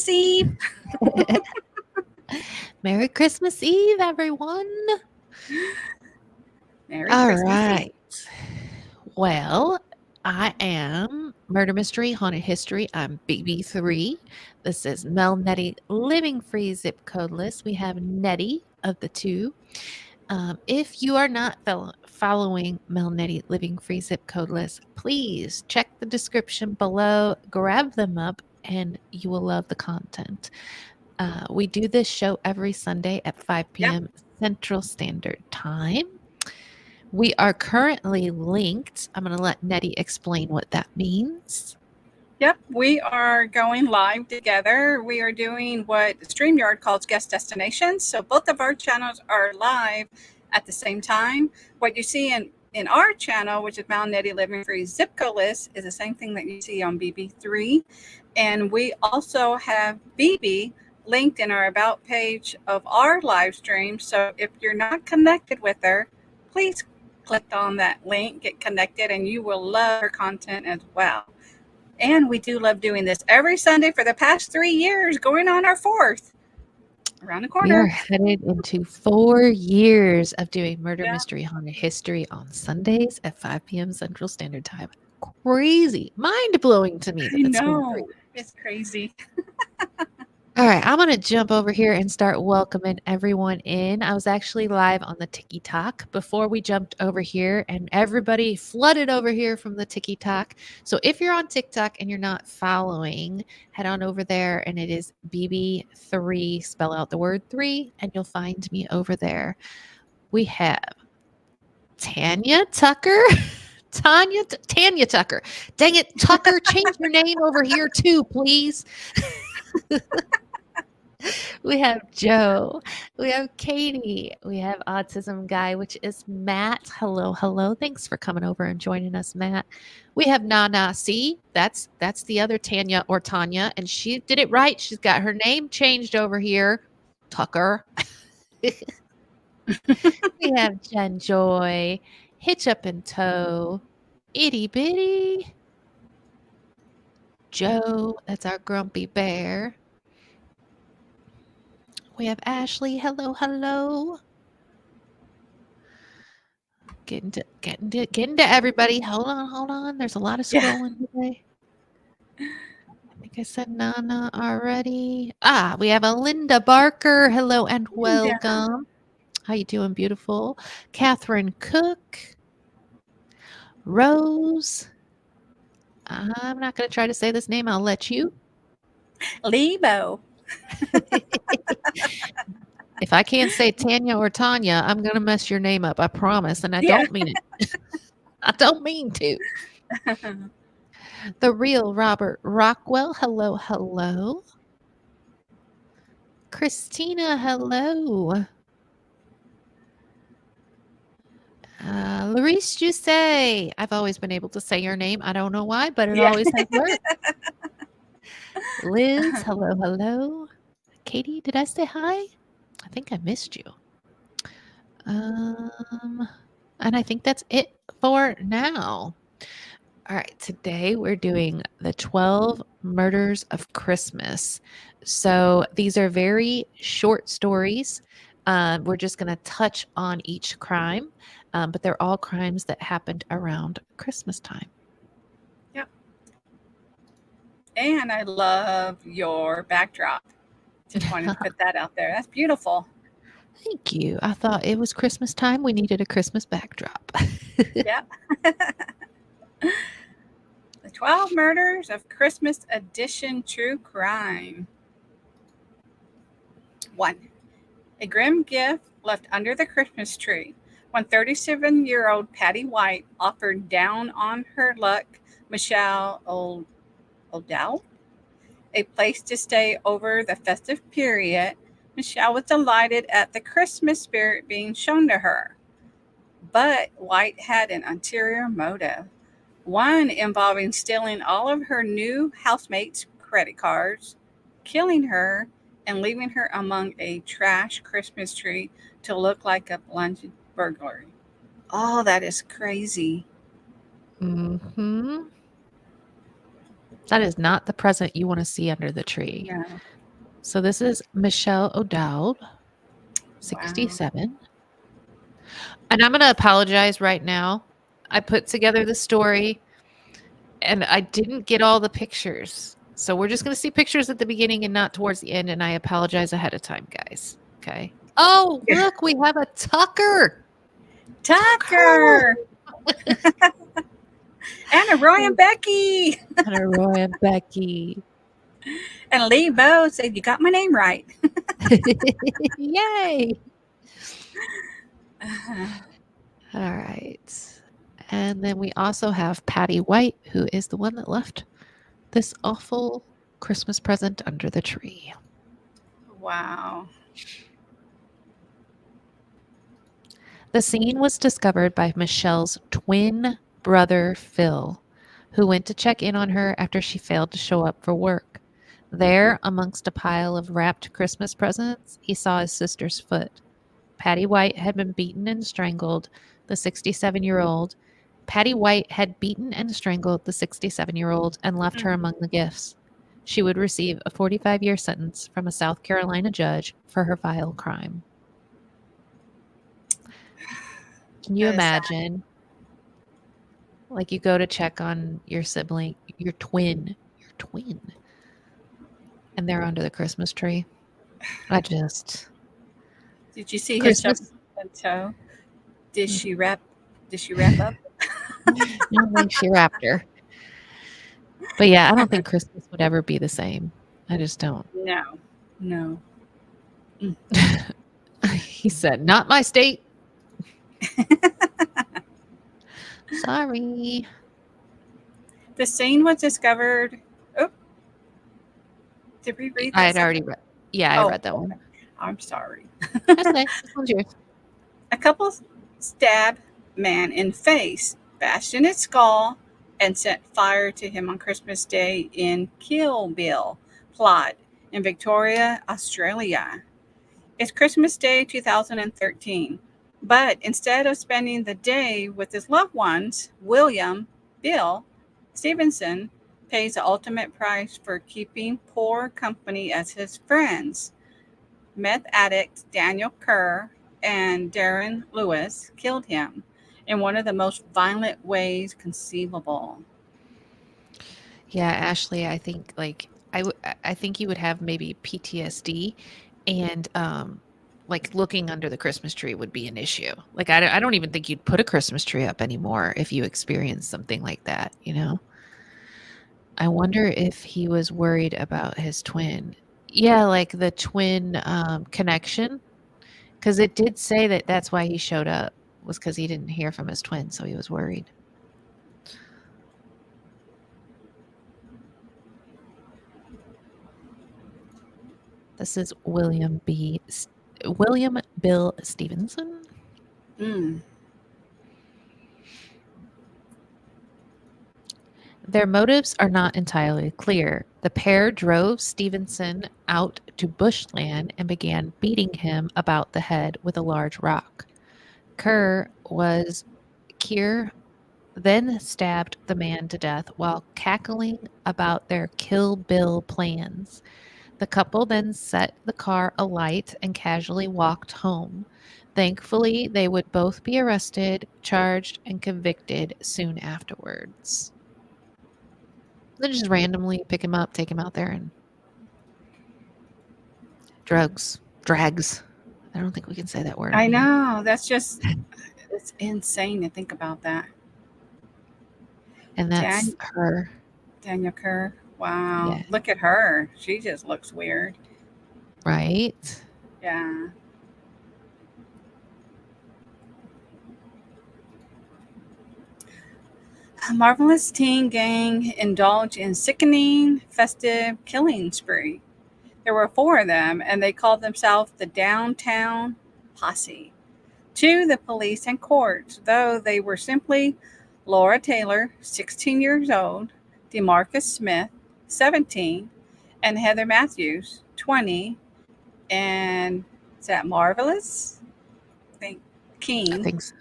Christmas Eve. Merry Christmas Eve, everyone. Merry All Christmas Eve. right. Well, I am Murder Mystery Haunted History. I'm BB3. This is MelNetteLivingFreeZipCodeless. We have Nettie of the two. If you are not following Melnetty Living Free Zip Codeless, please check the description below, grab them up, and you will love the content. We do this show every Sunday at 5 p.m. Central Standard Time. We are currently linked. I'm going to let Nettie explain what that means. Yep, we are going live together. We are doing what StreamYard calls guest destinations. So both of our channels are live at the same time. What you see in our channel, which is MelNetteLivingFreeZipCodeless, Living Free Zipcodeless, is the same thing that you see on BB3. And we also have BB linked in our About page of our live stream. So if you're not connected with her, please click on that link, get connected, and you will love her content as well. And we do love doing this every Sunday for the past 3 years, going on our 4th. Around the corner. We are headed into 4 years of doing Murder Mystery Haunted History on Sundays at 5 p.m. Central Standard Time. Crazy. Mind-blowing to me that it's been 3 years. It's crazy. All right, I'm going to jump over here and start welcoming everyone in. I was actually live on the TikTok before we jumped over here, and everybody flooded over here from the TikTok. So if you're on TikTok and you're not following, head on over there, and it is BB3, spell out the word 3, and you'll find me over there. We have Tanya Tucker. Tanya Tucker. Dang it, Tucker, change your name over here too, please. We have Joe, we have Katie, we have Autism Guy, which is Matt. Hello, hello. Thanks for coming over and joining us, Matt. We have Nana C. That's the other Tanya or Tanya, and she did it right. She's got her name changed over here. Tucker. We have Jen Joy, Hitch Up in Tow, Itty Bitty, Joe, that's our grumpy bear. We have Ashley. Hello, hello. Getting to everybody. Hold on. There's a lot of scrolling today. I think I said Nana already. We have a Linda Barker. Hello and welcome. How you doing, beautiful? Catherine Cook. Rose. I'm not going to try to say this name. I'll let you. Lebo. If I can't say Tanya or Tanya, I'm going to mess your name up. I promise. And I don't mean it. I don't mean to. The real Robert Rockwell. Hello, hello. Christina, hello. Larice Jusay. I've always been able to say your name. I don't know why, but it always has worked. Liz, hello, hello. Katie, did I say hi? I think I missed you. And I think that's it for now. All right, today we're doing the 12 Murders of Christmas. So these are very short stories. We're just going to touch on each crime, but they're all crimes that happened around Christmas time. Yep. And I love your backdrop. Just wanted to put that out there. That's beautiful. Thank you. I thought it was Christmas time. We needed a Christmas backdrop. Yeah. The 12 Murders of Christmas Edition True Crime. 1. A grim gift left under the Christmas tree. When 37-year-old Patty White offered down on her luck Michelle O'Dowd a place to stay over the festive period, Michelle was delighted at the Christmas spirit being shown to her. But White had an ulterior motive, one involving stealing all of her new housemates' credit cards, killing her, and leaving her among a trash Christmas tree to look like a bludgeoned burglary. Oh, that is crazy. Mm-hmm. That is not the present you want to see under the tree. No. So this is Michelle O'Dowd, Wow. 67. And I'm going to apologize right now. I put together the story and I didn't get all the pictures. So we're just going to see pictures at the beginning and not towards the end. And I apologize ahead of time, guys. Okay. Oh, look, we have a Tucker. Tucker. Anna, Roy, and Becky. Anna, Roy, and Becky. And Lee Bo said, "You got my name right." Yay. All right. And then we also have Patty White, who is the one that left this awful Christmas present under the tree. Wow. The scene was discovered by Michelle's twin brother, Phil, who went to check in on her after she failed to show up for work. There, amongst a pile of wrapped Christmas presents, he saw his sister's foot. Patty White had been beaten and strangled the 67-year-old. Patty White had beaten and strangled the 67-year-old and left her among the gifts. She would receive a 45-year sentence from a South Carolina judge for her vile crime. Can you imagine? Like you go to check on your sibling, your twin, and they're under the Christmas tree. Did you see his toe? Did she wrap up? I don't think she wrapped her. But yeah, I don't think Christmas would ever be the same. I just don't. No. He said, "Not my state." Sorry. The scene was discovered. Oh, did we read that? I had already read. Yeah, I read that one. I'm sorry. That's okay. This one's yours. A couple stabbed man in face, bashed in his skull, and set fire to him on Christmas Day in Kill Bill plot in Victoria, Australia. It's Christmas Day 2013. But instead of spending the day with his loved ones, William Bill Stevenson pays the ultimate price for keeping poor company as his friends. Meth addicts Daniel Kerr and Darren Lewis killed him in one of the most violent ways conceivable. Yeah, Ashley, I think I think you would have maybe PTSD, and like looking under the Christmas tree would be an issue. Like I don't even think you'd put a Christmas tree up anymore if you experienced something like that, you know? I wonder if he was worried about his twin. Yeah, like the twin connection, because it did say that that's why he showed up, was because he didn't hear from his twin, so he was worried. This is William Bill Stevenson. Their motives are not entirely clear. The pair drove Stevenson out to bushland and began beating him about the head with a large rock. Keir then stabbed the man to death while cackling about their Kill Bill plans. The couple then set the car alight and casually walked home. Thankfully, they would both be arrested, charged, and convicted soon afterwards. Then just randomly pick him up, take him out there, and drags. I don't think we can say that word. I know. That's just, it's insane to think about that. And that's her. Daniel Kerr. Wow. Yeah. Look at her. She just looks weird. Right? Yeah. A marvelous teen gang indulged in sickening, festive killing spree. There were 4 of them, and they called themselves the Downtown Posse. To the police and courts, though they were simply Laura Taylor, 16 years old, DeMarcus Smith, 17, and Heather Matthews, 20, and is that Marvelous? King. I think so.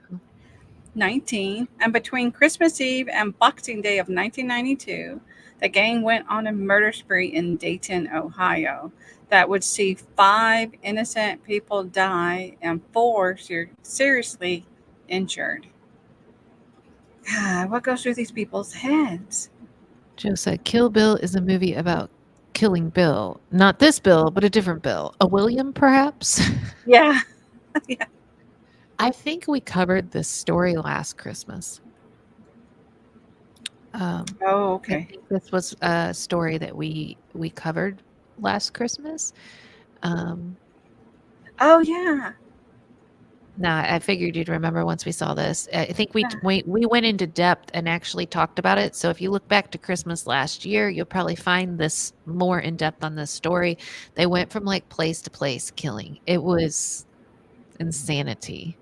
19, and between Christmas Eve and Boxing Day of 1992, The gang went on a murder spree in Dayton, Ohio, that would see 5 innocent people die and 4 seriously injured. God, what goes through these people's heads? Joe said, Kill Bill is a movie about killing Bill. Not this Bill, but a different Bill. A William, perhaps? Yeah. Yeah. I think we covered this story last Christmas. Oh, I okay. think this was a story that we covered last Christmas. Oh, yeah. Nah, I figured you'd remember once we saw this. I think Yeah. we went into depth and actually talked about it. So if you look back to Christmas last year, you'll probably find this more in depth on this story. They went from like place to place killing. It was insanity.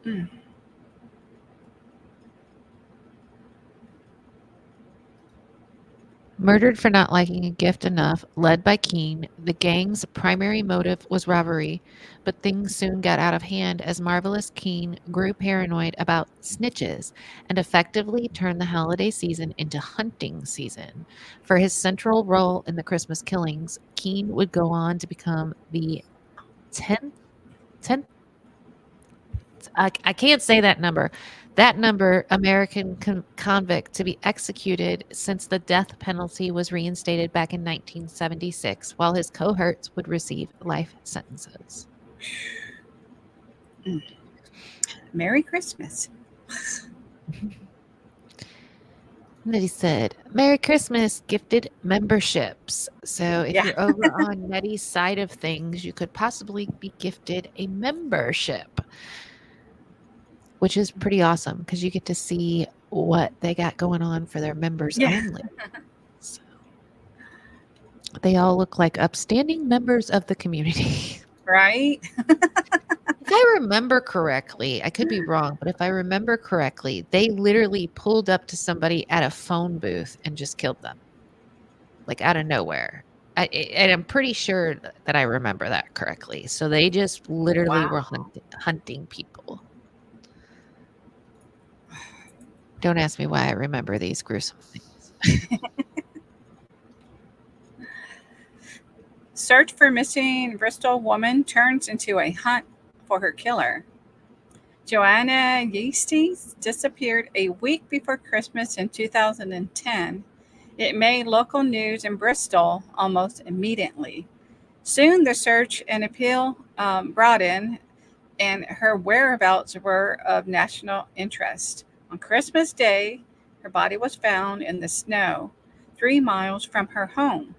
Mm. Murdered for not liking a gift enough, led by Keene, the gang's primary motive was robbery, but things soon got out of hand as Marvelous Keene grew paranoid about snitches and effectively turned the holiday season into hunting season. For his central role in the Christmas killings, Keene would go on to become the 10th I can't say that number. That number, American convict to be executed since the death penalty was reinstated back in 1976, while his cohorts would receive life sentences. Mm. Merry Christmas. And then he said, Merry Christmas, gifted memberships. So if Yeah. you're over on Nettie's side of things, you could possibly be gifted a membership, which is pretty awesome because you get to see what they got going on for their members Yeah. only. So they all look like upstanding members of the community. Right? If I remember correctly, I could be wrong, but if I remember correctly, they literally pulled up to somebody at a phone booth and just killed them, like out of nowhere. And I'm pretty sure that I remember that correctly. So they just literally were hunting people. Don't ask me why I remember these gruesome things. Search for missing Bristol woman turns into a hunt for her killer. Joanna Yeasties disappeared a week before Christmas in 2010. It made local news in Bristol almost immediately. Soon the search and appeal broadened, and her whereabouts were of national interest. On Christmas Day, her body was found in the snow 3 miles from her home.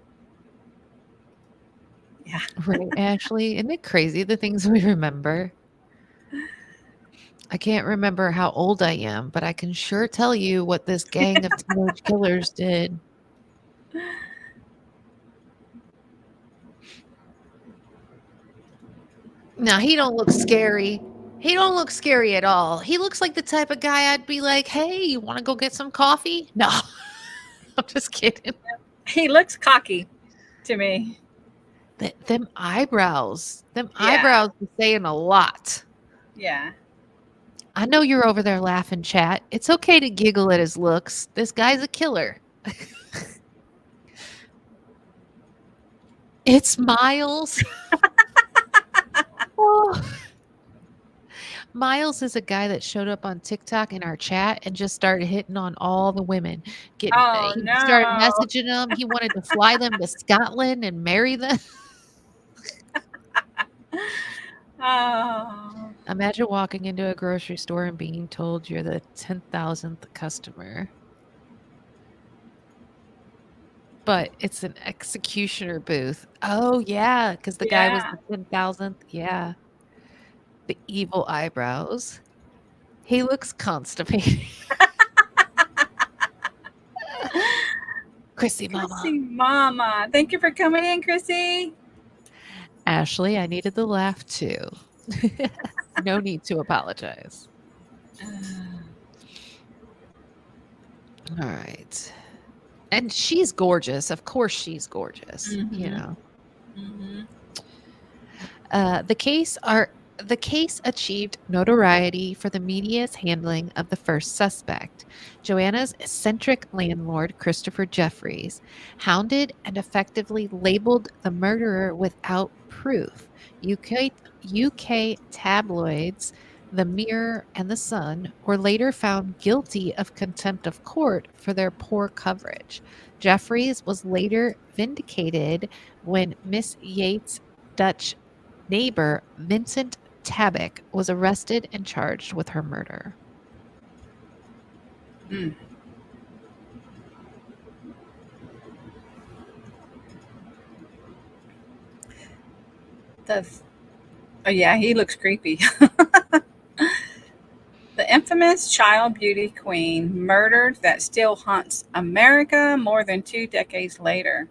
Yeah. Right, Ashley? Isn't it crazy the things we remember? I can't remember how old I am, but I can sure tell you what this gang of teenage killers did. Now, he don't look scary. He don't look scary at all. He looks like the type of guy I'd be like, "Hey, you want to go get some coffee?" No. I'm just kidding. He looks cocky to me. Them eyebrows. Them Yeah. eyebrows are saying a lot. Yeah. I know you're over there laughing, chat. It's okay to giggle at his looks. This guy's a killer. It's Miles. Oh. Miles is a guy that showed up on TikTok in our chat and just started hitting on all the women. He started No. messaging them. He wanted to fly them to Scotland and marry them. Oh. Imagine walking into a grocery store and being told you're the 10,000th customer. But it's an executioner booth. Oh, yeah, because the guy was the 10,000th. Yeah. The evil eyebrows. He looks constipated. Chrissy Mama. Chrissy Mama. Thank you for coming in, Chrissy. Ashley, I needed the laugh too. No need to apologize. All right. And she's gorgeous. Of course she's gorgeous, you know. Mm-hmm. The case The case achieved notoriety for the media's handling of the first suspect. Joanna's eccentric landlord, Christopher Jeffries, hounded and effectively labeled the murderer without proof. UK tabloids, The Mirror and The Sun, were later found guilty of contempt of court for their poor coverage. Jeffries was later vindicated when Miss Yates' Dutch neighbor, Vincent Tabak, was arrested and charged with her murder. Mm. The Oh yeah, he looks creepy. The infamous child beauty queen murdered that still haunts America more than 2 decades later.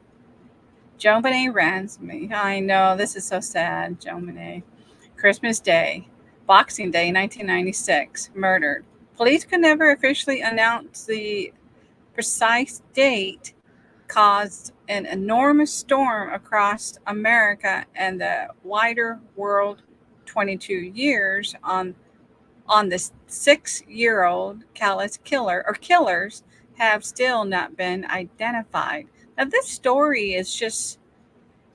JonBenet Ramsey. I know, this is so sad. JonBenet. Christmas Day, Boxing Day, 1996. Murdered. Police could never officially announce the precise date. Caused an enormous storm across America and the wider world. 22 years on this 6-year-old callous killer or killers have still not been identified. Now this story is just,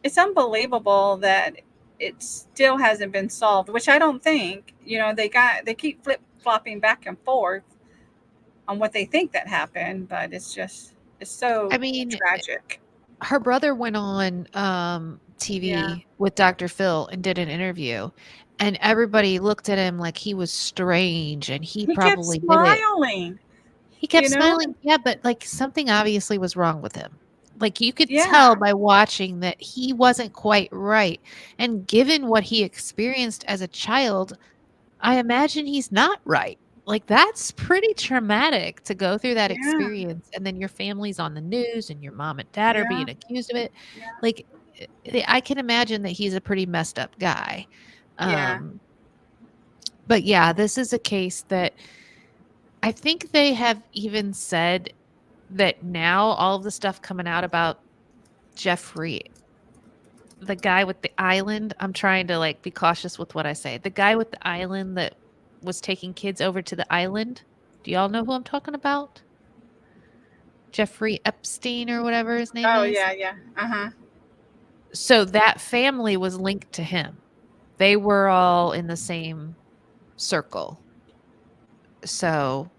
it's unbelievable that it still hasn't been solved, which I don't think, they keep flip-flopping back and forth on what they think that happened, but it's I so mean, tragic. her brother went on Yeah. TV with Dr. Phil and did an interview, and everybody looked at him like he was strange and he He kept probably did it. smiling, He kept you know? smiling, yeah, but like something obviously was wrong with him. Like you could tell Yeah. by watching that he wasn't quite right. And given what he experienced as a child, I imagine he's not right. Like, that's pretty traumatic to go through that Yeah. experience, and then your family's on the news, and your mom and dad are Yeah. being accused of it. Yeah. Like, I can imagine that he's a pretty messed up guy. Yeah. Um, but yeah, this is a case that I think they have even said that now all of the stuff coming out about Jeffrey, the guy with the island, I'm trying to, like, be cautious with what I say. The guy with the island that was taking kids over to the island. Do y'all know who I'm talking about? Jeffrey Epstein or whatever his name Oh is. yeah, yeah. Uh-huh. So that family was linked to him. They were all in the same circle. So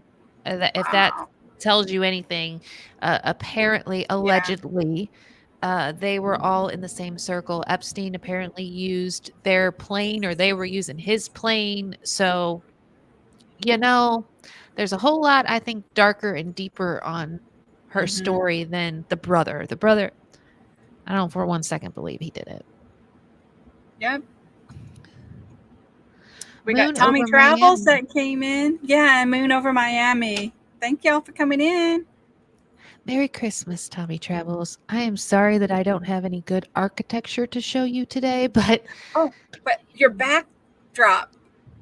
if that Wow. tells you anything, apparently, Yeah. allegedly, they were all in the same circle. Epstein apparently used their plane, or they were using his plane. So, you know, there's a whole lot, I think, darker and deeper on her Mhm. story than the brother. The brother, I don't for one second believe he did it. Yep. We got Moon Tommy over Travels Miami. that came in. Yeah, Moon over Miami. Thank y'all for coming in. Merry Christmas, Tommy Travels. I am sorry that I don't have any good architecture to show you today, but Oh, but your backdrop,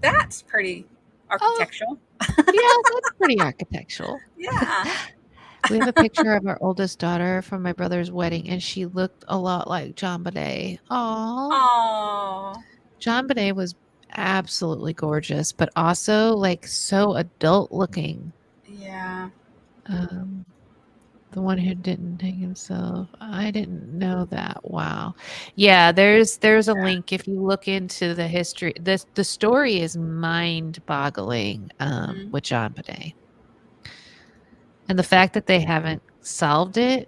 that's pretty oh, architectural. yeah, that's pretty architectural. Yeah. We have a picture of our oldest daughter from my brother's wedding, and she looked a lot like John Bonet. Aw. Oh. John Bonet was absolutely gorgeous, but also like so adult looking. Yeah. Um, the one who didn't hang himself. I didn't know that. Wow. Yeah, there's a link if you look into the history. The story is mind-boggling Mhm. with John Bonet. And the fact that they haven't solved it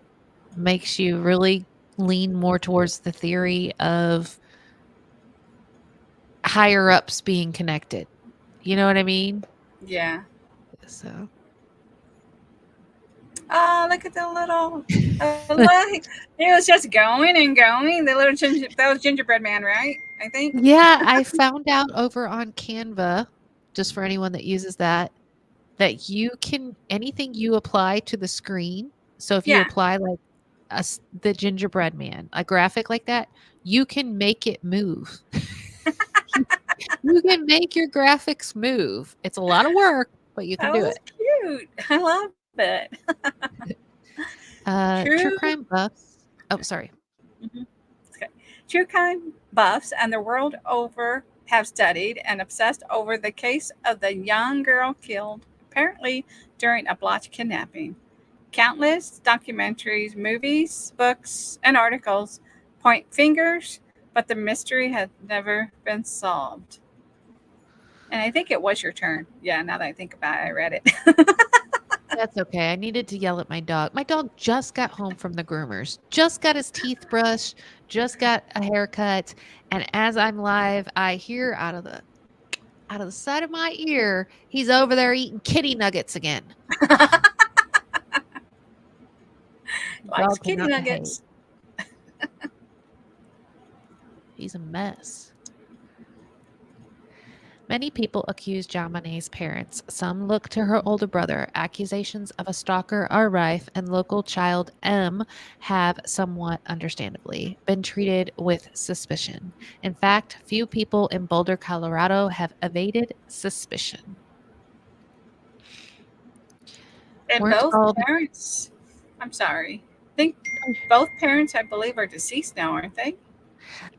makes you really lean more towards the theory of higher ups being connected. You know what I mean? Yeah. So Oh, look at the little. Look, he was just going and going. The little that was gingerbread man, right? I think. yeah, I found out over on Canva, just for anyone that uses that, that you can anything you apply to the screen. So if you Yeah. apply like the gingerbread man, a graphic like that, you can make it move. You can make your graphics move. It's a lot of work, but you can That do was it. cute. I love it. True True. crime buffs. Oh, sorry. Mhm. Okay. True crime buffs and the world over have studied and obsessed over the case of the young girl killed, apparently during a botched kidnapping. Countless documentaries, movies, books, and articles point fingers, but the mystery has never been solved. And I think it was your turn. Yeah, now that I think about it, I read it. That's okay. I needed to yell at my dog. My dog just got home from the groomers, just got his teeth brushed, just got a haircut, and as I'm live, I hear out of the side of my ear, he's over there eating kitty nuggets again. Likes Dog kitty cannot behave. nuggets. He's a mess. Many people accuse Jamonet's parents. Some look to her older brother. Accusations of a stalker are rife, and local child M have, somewhat understandably, been treated with suspicion. In fact, few people in Boulder, Colorado have evaded suspicion. And Weren't both all the parents, I'm sorry, I think both parents, I believe, are deceased now, aren't they?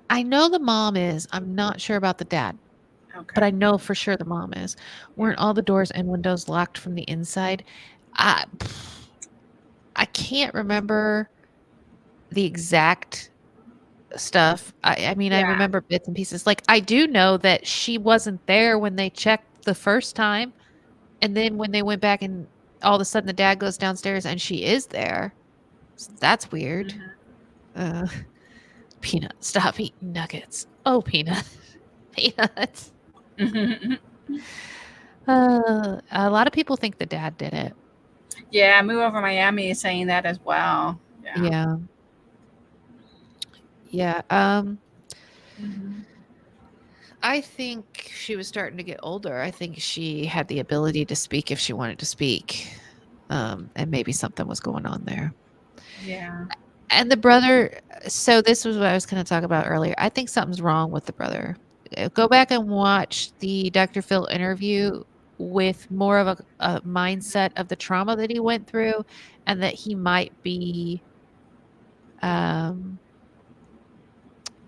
I know the mom is. I'm not sure about the dad, but Okay. I know for sure the mom is. Yeah. Weren't all the doors and windows locked from the inside? I I can't remember the exact stuff. I mean, I Yeah. remember bits and pieces. Like, I do know that she wasn't there when they checked the first time, and then when they went back and all of a sudden the dad goes downstairs and she is there. So that's weird. Uh, Peanut, stop eating nuggets. Oh, Peanut. Peanuts. Mm-hmm. A lot of people think the dad did it. Yeah, Move Over Miami is saying that as well. Yeah. Yeah. Yeah. Mm-hmm. I think she was starting to get older. I think she had the ability to speak if she wanted to speak. And maybe something was going on there. Yeah. And the brother, so this was what I was going to talk about earlier. I think something's wrong with the brother. Go back and watch the Dr. Phil interview with more of a mindset of the trauma that he went through and that um,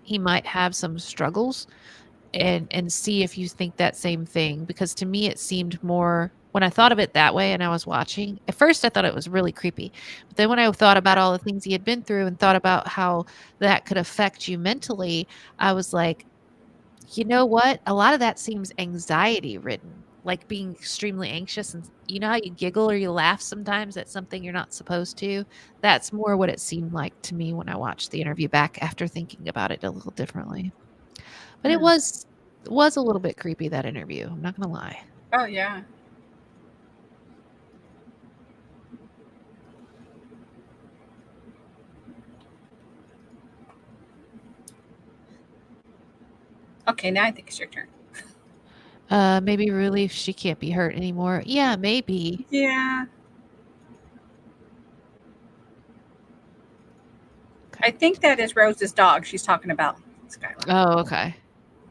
he might have some struggles and see if you think that same thing, because to me it seemed more, when I thought of it that way and I was watching at first, I thought it was really creepy, but then when I thought about all the things he had been through and thought about how that could affect you mentally, I was like, you know what, a lot of that seems anxiety ridden, like being extremely anxious, and you know how you giggle or you laugh sometimes at something you're not supposed to. That's more what it seemed like to me when I watched the interview back after thinking about it a little differently. But it Hmm. was a little bit creepy, that interview, I'm not gonna lie. Oh, yeah. Okay, now I think it's your turn. Maybe relief she can't be hurt anymore. Yeah, maybe. Yeah. I Okay. think that is Rose's dog she's talking about, Skylar. Oh, okay.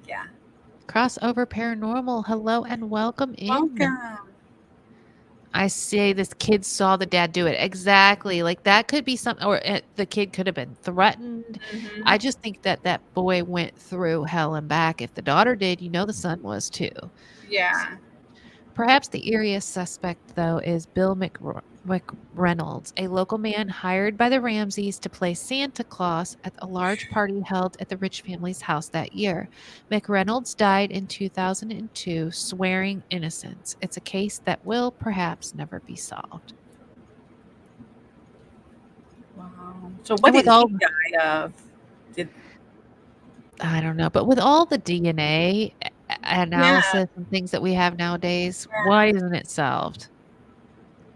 Yeah. Crossover Paranormal, hello and welcome in. Welcome. I say this kid saw the dad do it. Exactly. Like that could be something, or the kid could have been threatened. Mm-hmm. I just think that that boy went through hell and back. If the daughter did, the son was too. Yeah. Perhaps the eeriest suspect, though, is Bill McReynolds, a local man hired by the Ramseys to play Santa Claus at a large party held at the Rich family's house that year. McReynolds died in 2002, swearing innocence. It's a case that will perhaps never be solved. Wow. So what And with did he all, die of? Did I don't know, but with all the DNA Yeah. analysis and things that we have nowadays, why isn't it solved?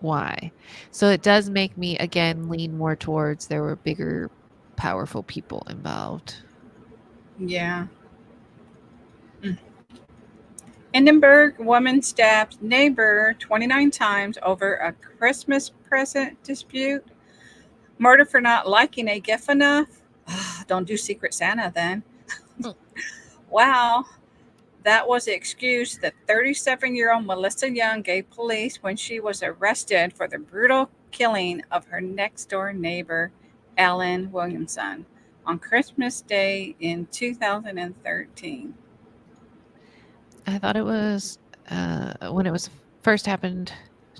Why? So it does make me again lean more towards there were bigger, powerful people involved. Yeah. Mm. Hindenburg woman stabs neighbor 29 times over a Christmas present dispute. Murder for not liking a gift enough. Don't do Secret Santa then. Mm. Wow. That was the excuse that 37-year-old Melissa Young gave police when she was arrested for the brutal killing of her next door neighbor, Alan Williamson, on Christmas Day in 2013. I thought it was when it was first happened.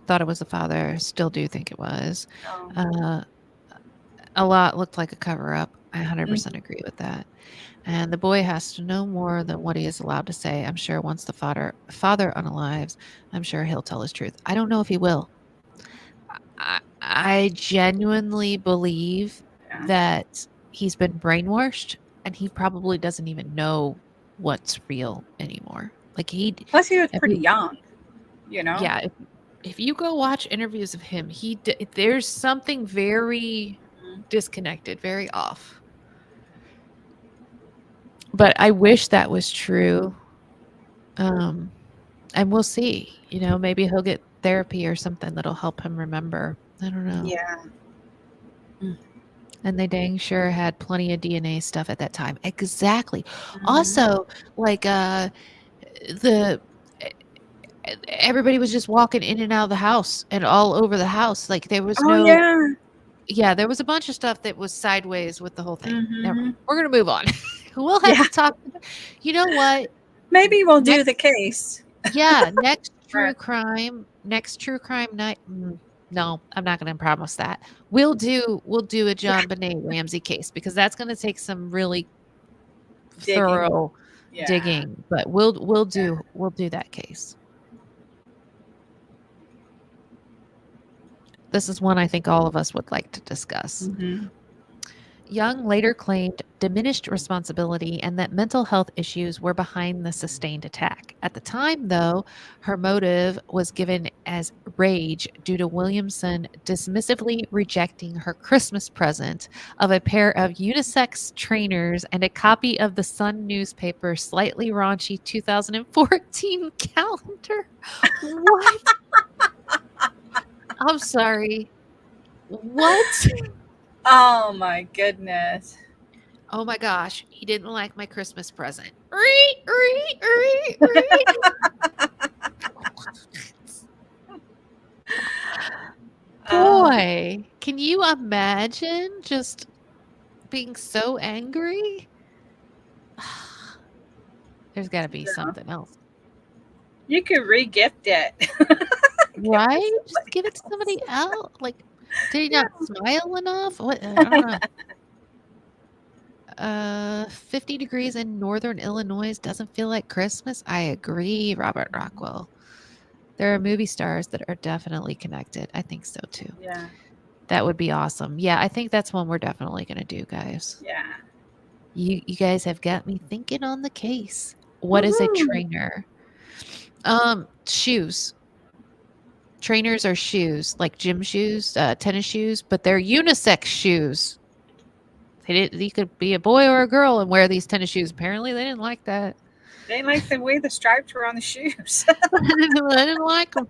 Thought it was the father. Still do think it was. Oh. Uh, a lot looked like a cover up. I Mm, 100% agree with that. And the boy has to know more than what he is allowed to say. I'm sure once the father unalives, I'm sure he'll tell his truth. I don't know if he will. I genuinely believe yeah. that he's been brainwashed and he probably doesn't even know what's real anymore. Like Plus, he was if pretty you, young, you know? yeah, if you go watch interviews of him, there's something very Mm, disconnected, very off. But I wish that was true. Um, and we'll see. Maybe he'll get therapy or something that'll help him remember. I don't know. yeah. Mm, And they dang sure had plenty of DNA stuff at that time. Exactly. mhm. Also, like the everybody was just walking in and out of the house and all over the house. Like there was Oh, no yeah. yeah, there was a bunch of stuff that was sideways with the whole thing. Never mind. Mhm. We're gonna move on. We'll have Yeah. to talk. You know what? Maybe we'll do the Next case. Yeah, Right. next true crime night. No, I'm not going to promise that. We'll do a Yeah. John Benet Ramsey case because that's going to take some really Digging. thorough Yeah. digging, but we'll do that case. This is one I think all of us would like to discuss. Mhm. Young later claimed diminished responsibility and that mental health issues were behind the sustained attack. At the time, though, her motive was given as rage due to Williamson dismissively rejecting her Christmas present of a pair of unisex trainers and a copy of the Sun newspaper slightly raunchy 2014 calendar. What? I'm sorry. What? Oh my goodness. Oh my gosh, he didn't like my Christmas present. Ree, ree, ree, ree. Oh, Boy, can you imagine just being so angry? There's got to be yeah. something else, You could re-gift it. Give it to right? Just somebody give it to else. somebody else. Like, did he not Yeah. smile enough? What? I don't know. 50 degrees in northern Illinois doesn't feel like Christmas. I agree, Robert Rockwell. There are movie stars that are definitely connected. I think so too. Yeah. That would be awesome. Yeah, I think that's one we're definitely gonna do, guys. Yeah. You guys have got me thinking on the case. What is a Woohoo. trainer? Shoes. Trainers are shoes, like gym shoes, tennis shoes, but they're unisex shoes. You could be a boy or a girl and wear these tennis shoes. Apparently, they didn't like that. They like the way the stripes were on the shoes. They didn't like them.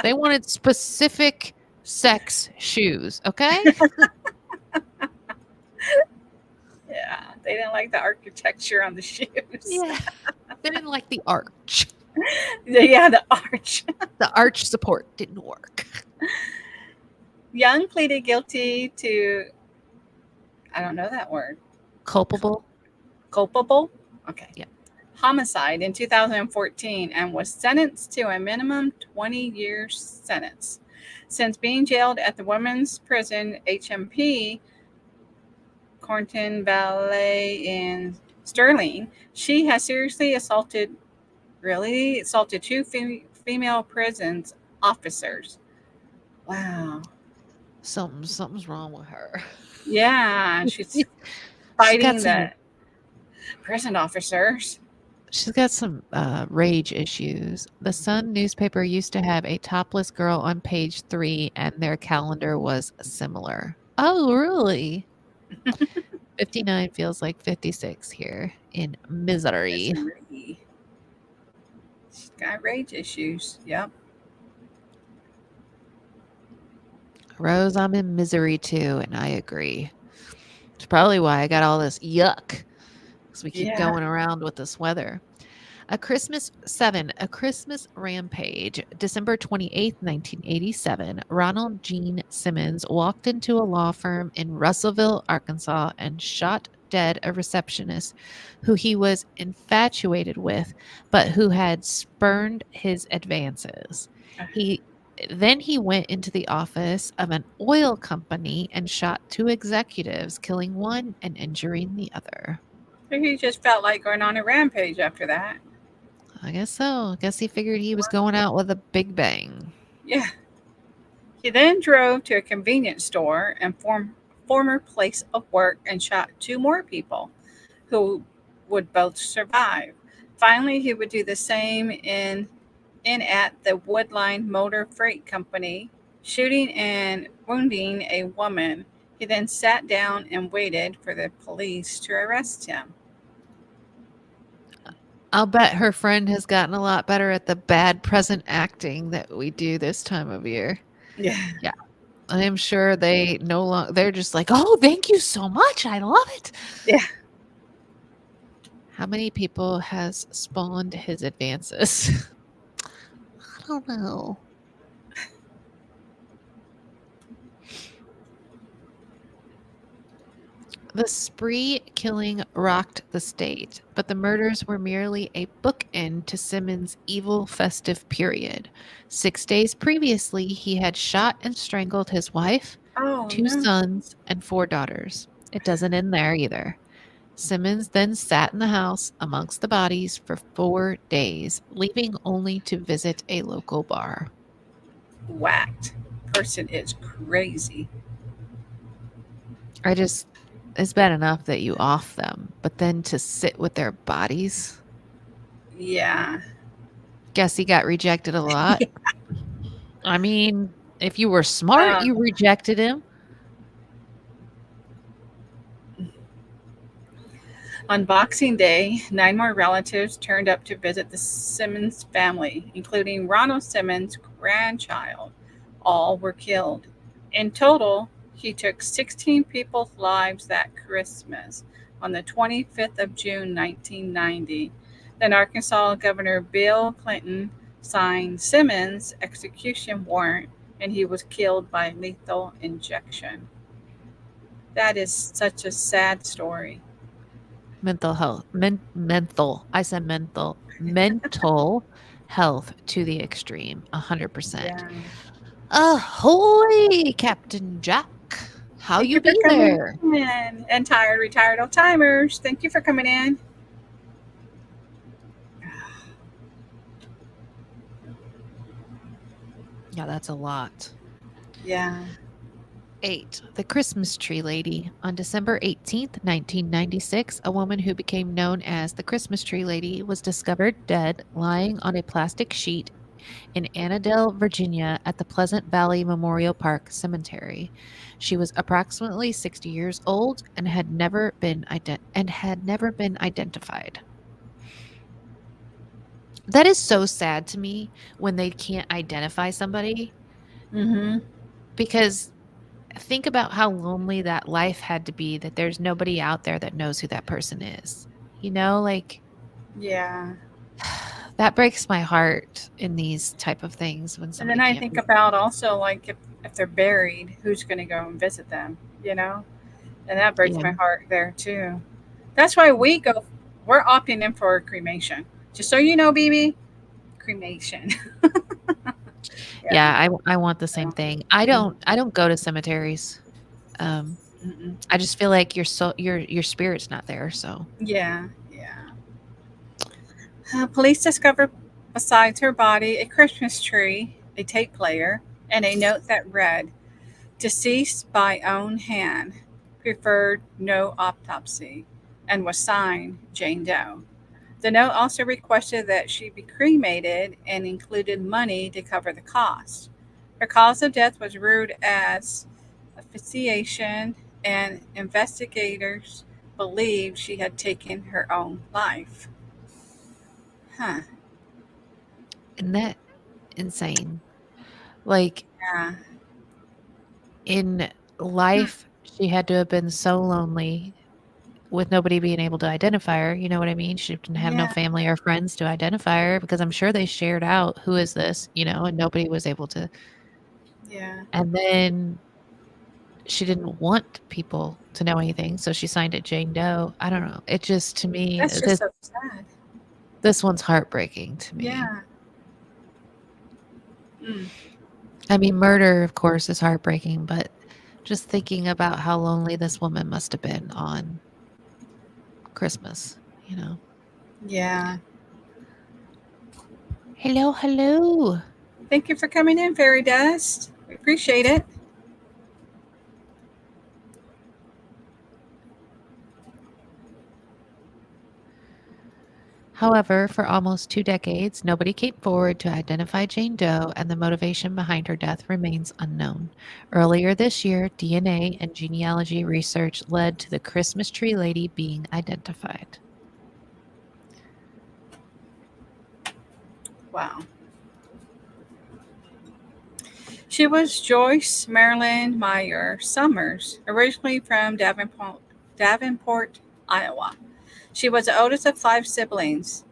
They wanted specific sex shoes. Okay. Yeah. They didn't like the architecture on the shoes. Yeah. They didn't like the arch. Yeah, the arch. The arch support didn't work. Young pleaded guilty to, I don't know that word, Culpable. culpable? Okay. Yeah. Homicide in 2014 and was sentenced to a minimum 20-year sentence. Since being jailed at the women's prison HMP, Cornton Valley in Sterling, she has really assaulted two female prisons officers. Wow. Something's wrong with her. Yeah, she's She's got fighting the prison officers. she's got some rage issues. The Sun newspaper used to have a topless girl on page 3 and their calendar was similar. Oh, really? 59 feels like 56 here in misery. Misery. She's got rage issues. Yep. Rose, I'm in misery too, and I agree. It's probably why I got all this yuck because we keep Yeah. going around with this weather. A Christmas rampage. December 28th, 1987. Ronald Gene Simmons walked into a law firm in Russellville, Arkansas, and shot dead a receptionist who he was infatuated with, but who had spurned his advances. He Then he went into the office of an oil company and shot two executives, killing one and injuring the other. He just felt like going on a rampage after that. I guess so. I guess he figured he was going out with a big bang. Yeah. He then drove to a convenience store and former place of work and shot two more people who would both survive. Finally, he would do the same in at the Woodline Motor Freight Company, shooting and wounding a woman. He then sat down and waited for the police to arrest him. I'll bet her friend has gotten a lot better at the bad present acting that we do this time of year. Yeah. Yeah. I'm sure they no longer, they're just like, oh, thank you so much. I love it. Yeah. How many people has spawned his advances? I don't know. The spree killing rocked the state, but the murders were merely a bookend to Simmons' evil festive period. 6 days previously, he had shot and strangled his wife, Oh, two no. sons, and 4 daughters. It doesn't end there either. Simmons then sat in the house amongst the bodies for 4 days, leaving only to visit a local bar. Whacked. Person is crazy. It's bad enough that you off them, but then to sit with their bodies. Yeah. Guess he got rejected a lot. I mean, if you were smart, you rejected him. On Boxing Day, 9 more relatives turned up to visit the Simmons family, including Ronald Simmons' grandchild. All were killed. In total, he took 16 people's lives that Christmas on the 25th of June, 1990. Then Arkansas Governor Bill Clinton signed Simmons' execution warrant, and he was killed by lethal injection. That is such a sad story. Mental health. I said mental. Mental health to the extreme. 100%. Yeah. Ahoy, Captain Jack. How Thank you for be coming there? in. And tired, retired old timers. Thank you for coming in. Yeah, that's a lot. Yeah. 8. The Christmas Tree Lady. On December 18th, 1996, a woman who became known as the Christmas Tree Lady was discovered dead, lying on a plastic sheet in Annandale, Virginia, at the Pleasant Valley Memorial Park Cemetery. She was approximately 60 years old and had never been identified. That is so sad to me when they can't identify somebody, Mm-hmm. because think about how lonely that life had to be, that there's nobody out there that knows who that person is. Like, Yeah. that breaks my heart in these type of things when And somebody then I can't think be. about also like if they're buried, who's going to go and visit them, you know? And that breaks Yeah. my heart there too. That's why we're opting in for cremation. Just so you know, BB, cremation. Yeah, I want the same thing. I don't go to cemeteries. Mm-mm. I just feel like your spirit's not there, so. Yeah. Yeah. Police discovered beside her body a Christmas tree, a tape player, and a note that read, "Deceased by own hand, preferred no autopsy," and was signed Jane Doe. The note also requested that she be cremated and included money to cover the cost. Her cause of death was ruled as asphyxiation, and investigators believed she had taken her own life. Huh. Isn't that insane? Like, Yeah. in life, she had to have been so lonely with nobody being able to identify her. You know what I mean? She didn't have no Yeah. family or friends to identify her, because I'm sure they shared out, who is this, and nobody was able to. Yeah. And then she didn't want people to know anything, so she signed it Jane Doe. I don't know. It just to me That's just so sad. this one's heartbreaking to me. Yeah. Mm. I mean, murder, of course, is heartbreaking, but just thinking about how lonely this woman must have been on Christmas, you know. Yeah. Hello, hello. Thank you for coming in, Fairy Dust. We appreciate it. However, for almost 2 decades, nobody came forward to identify Jane Doe, and the motivation behind her death remains unknown. Earlier this year, DNA and genealogy research led to the Christmas tree lady being identified. Wow. She was Joyce Marilyn Meyer Summers, originally from Davenport, Iowa. She was the oldest of 5 siblings.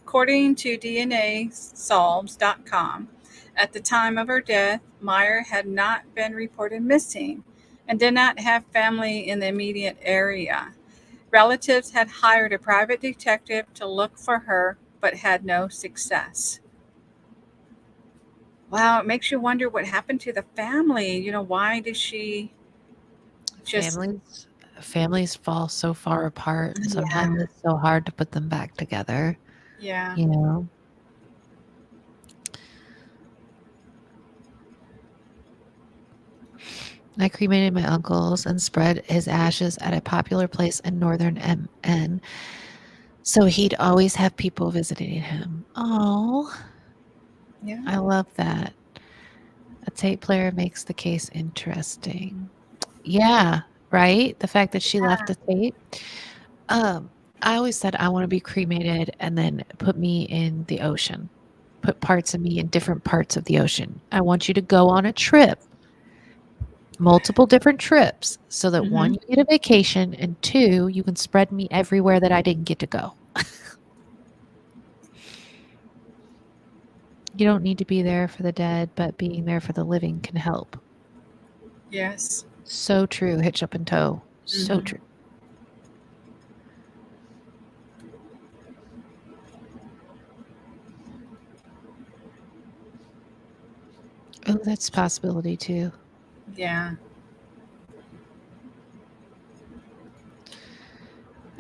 According to DNASolves.com, at the time of her death, Meyer had not been reported missing and did not have family in the immediate area. Relatives had hired a private detective to look for her, but had no success. Wow, it makes you wonder what happened to the family. Why did she just, Families fall so far apart. yeah, Sometimes it's so hard to put them back together, yeah. you know. I cremated my uncle's and spread his ashes at a popular place in northern MN. So he'd always have people visiting him. Oh, Yeah. I love that. A tape player makes the case interesting. Yeah, right? The fact that she left the tape. Um, I always said I want to be cremated and then put me in the ocean. Put parts of me in different parts of the ocean. I want you to go on a trip, multiple different trips, so that Mm-hmm. one, you get a vacation, and two, you can spread me everywhere that I didn't get to go. You don't need to be there for the dead, but being there for the living can help. Yes. So true. Hitch up and toe. So Mm-hmm. true. Oh, that's a possibility too. Yeah.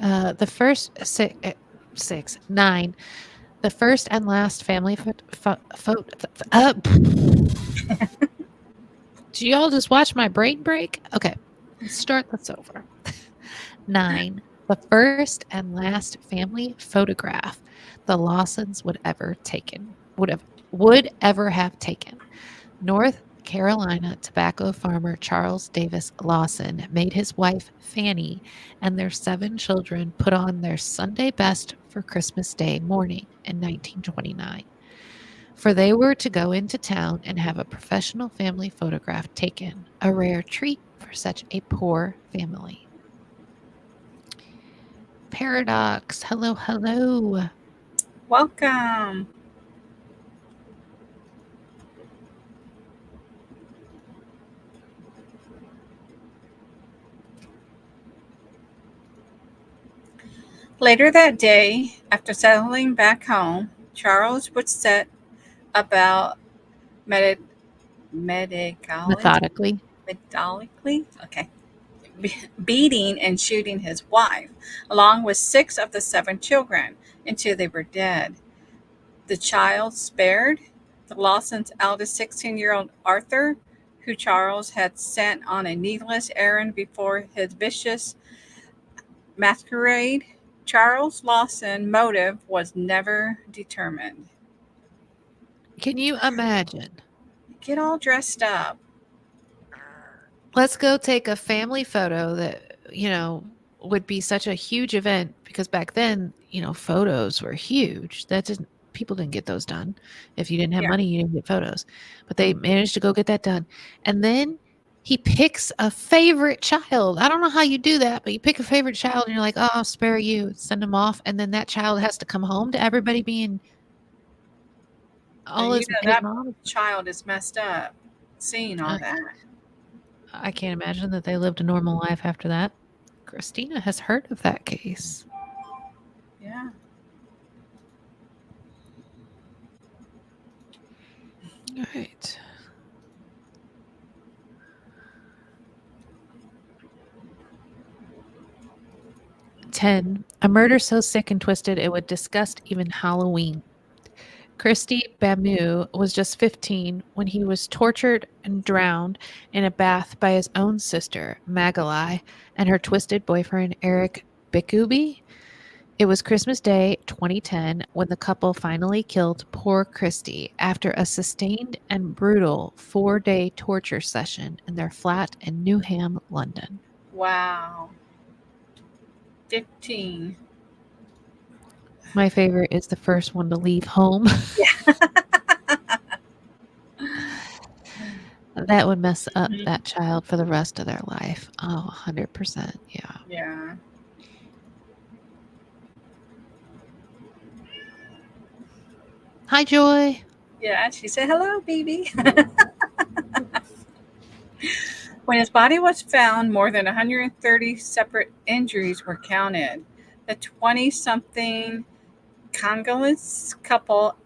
The first six, nine, the first and last family do y'all just watch my brain break? Okay, let's start this over. 9, the first and last family photograph the Lawsons would ever have taken. North Carolina tobacco farmer Charles Davis Lawson made his wife Fanny and their 7 children put on their Sunday best for Christmas Day morning in 1929. For they were to go into town and have a professional family photograph taken, a rare treat for such a poor family. Paradox, hello, hello. Welcome. Later that day, after settling back home, Charles would set about medi- medically, Methodically. okay, beating and shooting his wife, along with 6 of the 7 children, until they were dead. The child spared. The Lawson's eldest 16-year-old Arthur, who Charles had sent on a needless errand before his vicious masquerade. Charles Lawson's motive was never determined. Can you imagine? Get all dressed up. Let's go take a family photo that, would be such a huge event because back then, photos were huge. People didn't get those done. If you didn't have Yeah. money, you didn't get photos. But they managed to go get that done. And then he picks a favorite child. I don't know how you do that, but you pick a favorite child and you're like, "Oh, I'll spare you." Send them off, and then that child has to come home to everybody being all And his that mom. child is messed up seeing all Uh, that. I can't imagine that they lived a normal life after that. Christina has heard of that case. Yeah. All right. 10. A murder so sick and twisted it would disgust even Halloween. Christy Bamu was just 15 when he was tortured and drowned in a bath by his own sister, Magalai, and her twisted boyfriend, Eric Bikubi. It was Christmas Day 2010 when the couple finally killed poor Christy after a sustained and brutal 4-day torture session in their flat in Newham, London. Wow. 15. My favorite is the first one to leave home. Yeah. That would mess up Mhm. that child for the rest of their life. Oh, 100%. Yeah. Yeah. Hi, Joy. Yeah. She said, hello, baby. When his body was found, more than 130 separate injuries were counted. The 20 something Congolese couple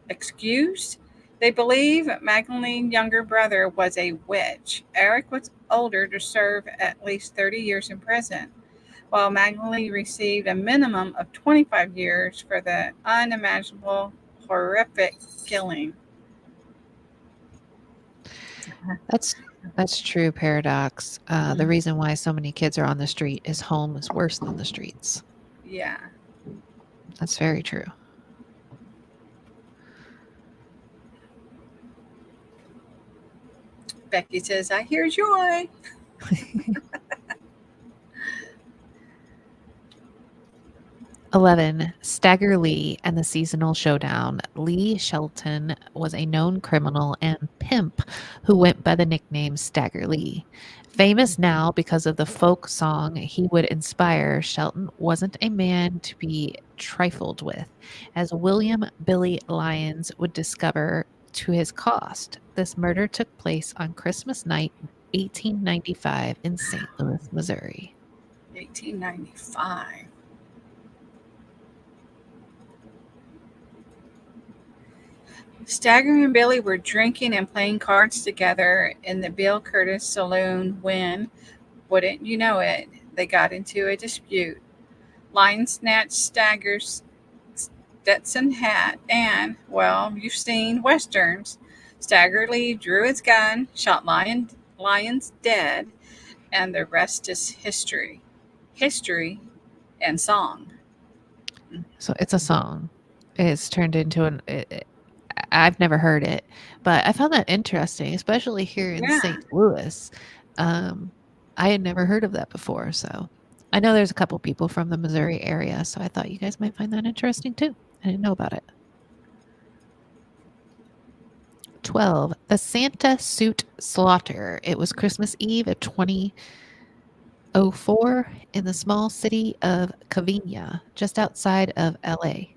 excused. They believe Magdalene's younger brother was a witch. Eric was older to serve at least 30 years in prison, while Magdalene received a minimum of 25 years for the unimaginable, horrific killing. That's true, Paradox. The reason why so many kids are on the street is home is worse than the streets. Yeah. That's very true. Becky says, I hear joy. 11. Stagger Lee and the Seasonal Showdown. Lee Shelton was a known criminal and pimp who went by the nickname Stagger Lee. Famous now because of the folk song he would inspire, Shelton wasn't a man to be trifled with, as William Billy Lyons would discover to his cost. This murder took place on Christmas night, 1895, in St. Louis, Missouri. 1895. Stagger and Billy were drinking and playing cards together in the Bill Curtis saloon when, wouldn't you know it, they got into a dispute. Lion snatched Stagger's Stetson hat and, well, you've seen westerns. Stagger Lee drew his gun, shot Lions dead, and the rest is history. History and song. So it's a song. It's turned into an. I've never heard it, but I found that interesting, especially here in Yeah. St. Louis. I had never heard of that before, so I know there's a couple people from the Missouri area, so I thought you guys might find that interesting too. I didn't know about it. 12. The Santa Suit Slaughter. It was Christmas Eve of 2004 in the small city of Covina, just outside of LA.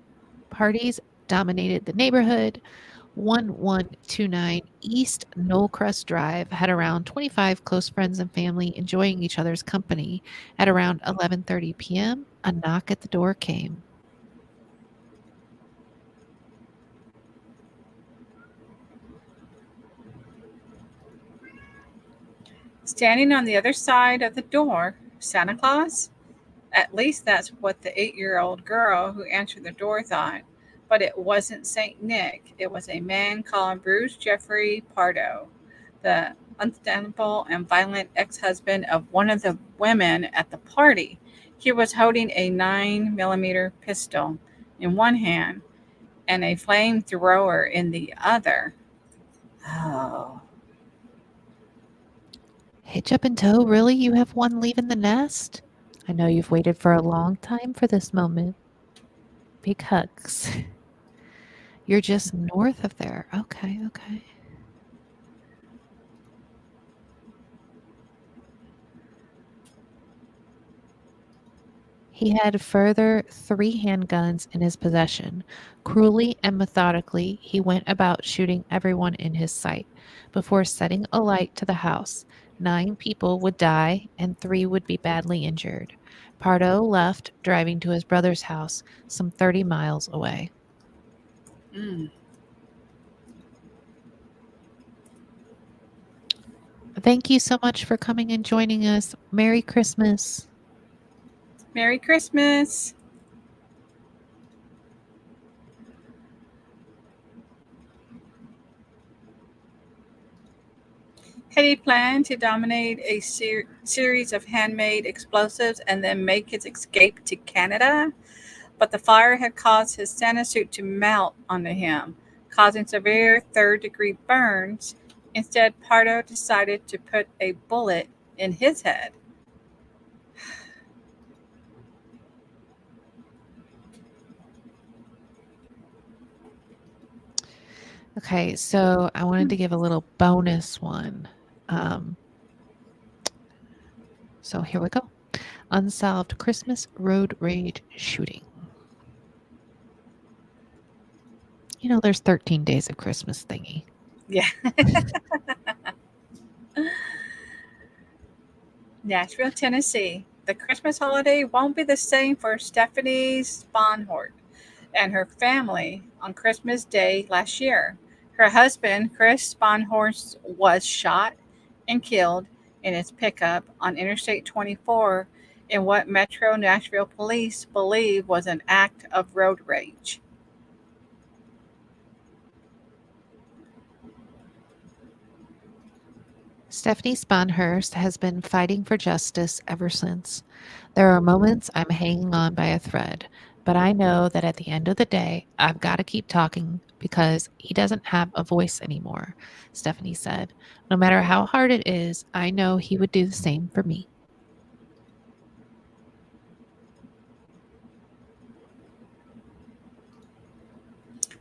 Parties dominated the neighborhood. 1129 East Knollcrest Drive had around 25 close friends and family enjoying each other's company. At around 11:30 p.m., a knock at the door came. Standing on the other side of the door, Santa Claus? At least that's what the 8-year-old girl who answered the door thought. But it wasn't St. Nick. It was a man called Bruce Jeffrey Pardo, the unstandable and violent ex-husband of one of the women at the party. He was holding a 9mm pistol in one hand and a flamethrower in the other. Oh. Hitch up and toe, really? You have one leaving the nest? I know you've waited for a long time for this moment. Big hugs. You're just north of there. Okay, okay. He had further 3 handguns in his possession. Cruelly and methodically, he went about shooting everyone in his sight before setting alight to the house. 9 people would die and 3 would be badly injured. Pardo left, driving to his brother's house some 30 miles away. Mm. Thank you so much for coming and joining us. Merry Christmas. Merry Christmas. Had he planned to dominate a series of handmade explosives and then make his escape to Canada? But the fire had caused his Santa suit to melt onto him, causing severe third-degree burns. Instead, Pardo decided to put a bullet in his head. Okay, so I wanted to give a little bonus one. So here we go. Unsolved Christmas road rage shooting. You know, there's 13 days of Christmas thingy. Yeah. Nashville, Tennessee. The Christmas holiday won't be the same for Stephanie Sponhort and her family on Christmas Day last year. Her husband, Chris Sponhorst, was shot and killed in his pickup on Interstate 24 in what Metro Nashville police believe was an act of road rage. Stephanie Sponhurst has been fighting for justice ever since. There are moments I'm hanging on by a thread, but I know that at the end of the day, I've got to keep talking because he doesn't have a voice anymore, Stephanie said. No matter how hard it is, I know he would do the same for me.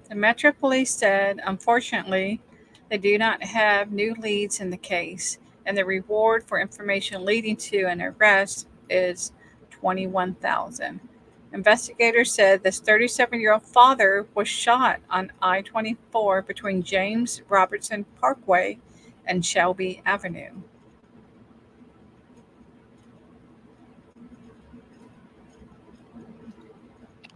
The Metro Police said, unfortunately, they do not have new leads in the case, and the reward for information leading to an arrest is 21,000. Investigators said this 37-year-old father was shot on I-24 between James Robertson Parkway and Shelby Avenue.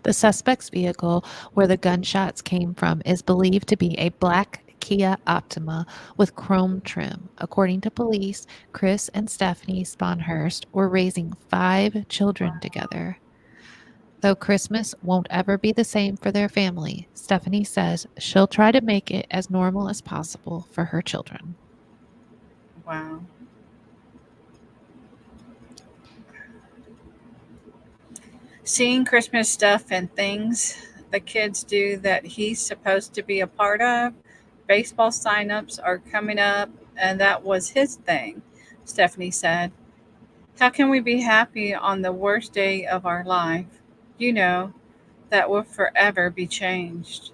The suspect's vehicle, where the gunshots came from, is believed to be a black Kia Optima with chrome trim. According to police, Chris and Stephanie Sponhurst were raising 5 children together. Though Christmas won't ever be the same for their family, Stephanie says she'll try to make it as normal as possible for her children. Wow. Seeing Christmas stuff and things the kids do that he's supposed to be a part of. Baseball signups are coming up, and that was his thing, Stephanie said. How can we be happy on the worst day of our life? You know, that will forever be changed.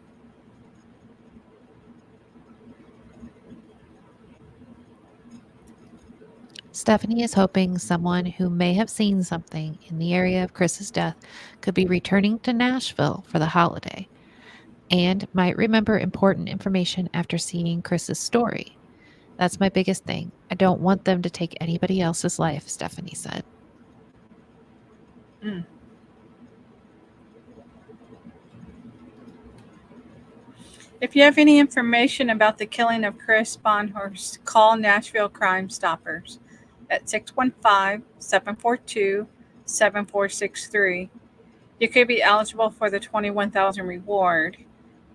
Stephanie is hoping someone who may have seen something in the area of Chris's death could be returning to Nashville for the holiday and might remember important information after seeing Chris's story. That's my biggest thing. I don't want them to take anybody else's life, Stephanie said. Mm. If you have any information about the killing of Chris Bonhorst, call Nashville Crime Stoppers at 615-742-7463. You could be eligible for the 21,000 reward.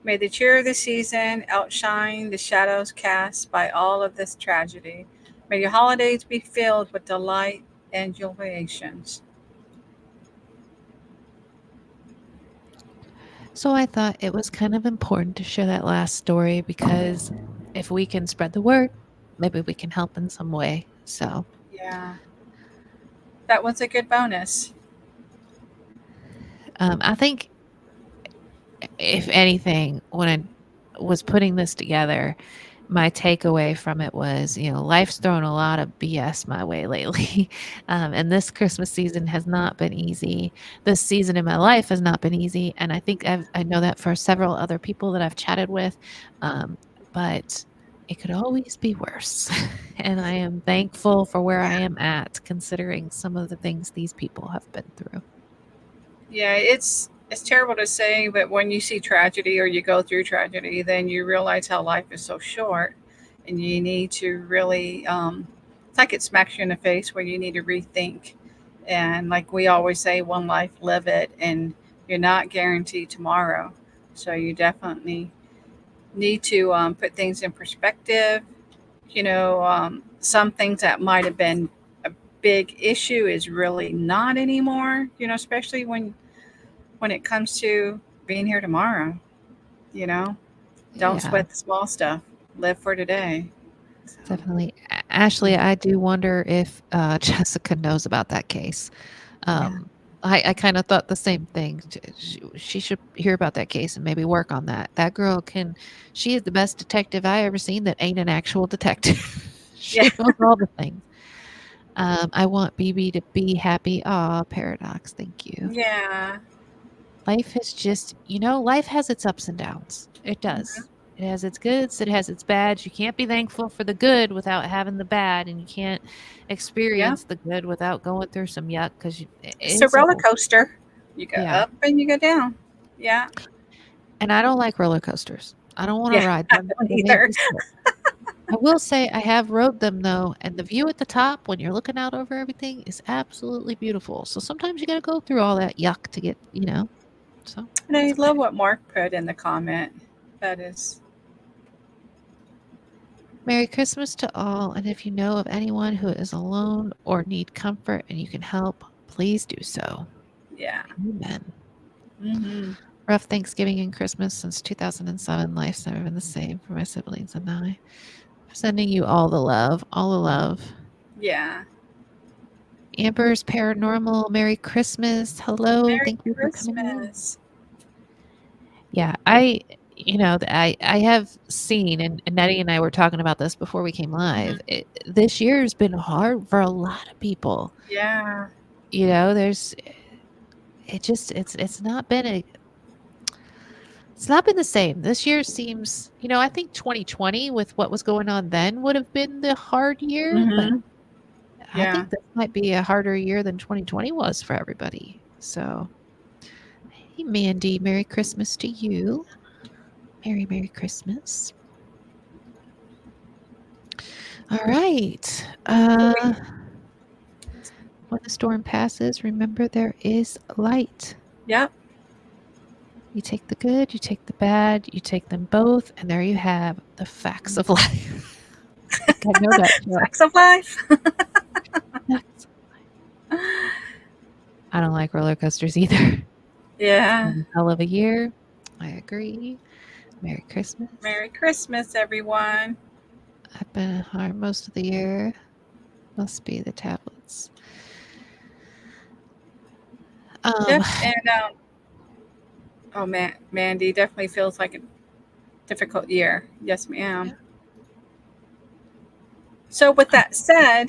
May the cheer of the season outshine the shadows cast by all of this tragedy. May your holidays be filled with delight and jubilations. So I thought it was kind of important to share that last story because if we can spread the word, maybe we can help in some way. So Yeah, that was a good bonus. I think, if anything, when I was putting this together, my takeaway from it was, life's thrown a lot of BS my way lately. And this Christmas season has not been easy. This season in my life has not been easy. And I think I know that for several other people that I've chatted with. But it could always be worse. And I am thankful for where I Yeah. am at, considering some of the things these people have been through. Yeah, it's terrible to say, but when you see tragedy or you go through tragedy, then you realize how life is so short, and you need to really. It's like it smacks you in the face where you need to rethink. And like we always say, one life, live it, and you're not guaranteed tomorrow, so you definitely need to put things in perspective. Some things that might have been a big issue is really not anymore. Especially when it comes to being here tomorrow, you know, don't Yeah, sweat the small stuff. Live for today. So, definitely. Ashley, I do wonder if Jessica knows about that case. yeah, Um, I kind of thought the same thing. She should hear about that case and maybe work on that. That girl can, she is the best detective I ever seen that ain't an actual detective. yeah, She knows all the things. I want BB to be happy. Aw, Paradox, thank you. yeah, Life is just, life has its ups and downs. It mhm, does. It has its goods, it has its bads. You can't be thankful for the good without having the bad, and you can't yeah. experience the good without going through some yuck because It's a it's a roller whole, coaster. You go yeah. up and you go down. Yeah, And I don't like roller coasters. I don't want to yeah. ride I them. don't They make either. me sick. I will say I have rode them though, and the view at the top when you're looking out over everything is absolutely beautiful. So sometimes you got to go through all that yuck to get. So And I it's love okay. what Mark put in the comment. That is, Merry Christmas to all, and if you know of anyone who is alone or need comfort and you can help, please do so. yeah. Amen. Hmm. Rough Thanksgiving and Christmas since 2007. Life's never been the same for my siblings and I. I'm sending you all the love, all the love. Yeah. Amber's Paranormal, Merry Christmas. Hello, Merry thank you for coming in. Christmas. Yeah, I have seen, and Nettie and I were talking about this before we came Hmm. live. This year has been hard for a lot of people. Yeah. There's it's not been the same. This year seems, I think 2020 with what was going on then would have been the hard year, but Hmm. I Yeah. think this might be a harder year than 2020 was for everybody. So, hey Mandy, Merry Christmas to you. Merry Christmas. All right. So we. When the storm passes, remember there is light. Yep. You take the good, you take the bad, you take them both, and there you have the facts of life. I know that joke. Facts of life. Facts. I don't like roller coasters either. It's Yeah. been a hell of a year. I agree. Merry Christmas. Merry Christmas, everyone. I've been hard most of the year. Must be the tablets. Um, Yep. And oh man, Mandy definitely feels like a difficult year. Yes, ma'am. yeah. So with that said,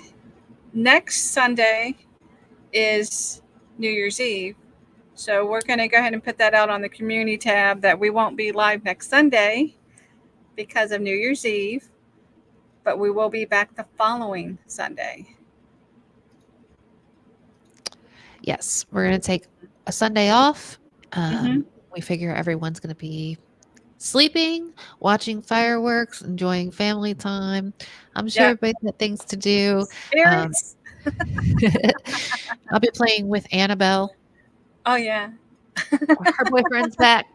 next Sunday is New Year's Eve. So we're going to go ahead and put that out on the community tab that we won't be live next Sunday because of New Year's Eve, but we will be back the following Sunday. Yes, we're going to take a Sunday off. Mm-hmm. We figure everyone's going to be sleeping, watching fireworks, enjoying family time. I'm sure Yep. everybody's got things to do. Um, Spirits. I'll be playing with Annabelle. Oh, yeah. Her boyfriend's back.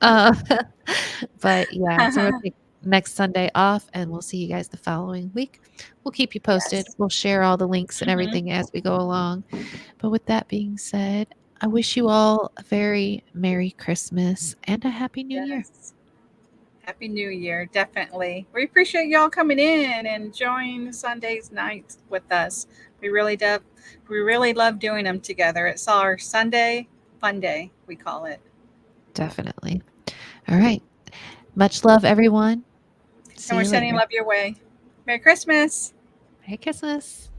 Uh, but yeah, so we'll take next Sunday off and we'll see you guys the following week. We'll keep you posted. Yes. We'll share all the links and Mm-hmm. everything as we go along. But with that being said, I wish you all a very Merry Christmas and a Happy New Year. Yes. Happy New Year, definitely. We appreciate y'all coming in and enjoying Sunday's nights with us. We really do. We really love doing them together. It's our Sunday fun day, we call it. Definitely. All right. Much love, everyone. And See we're you sending later. love your way. Merry Christmas. Merry Christmas.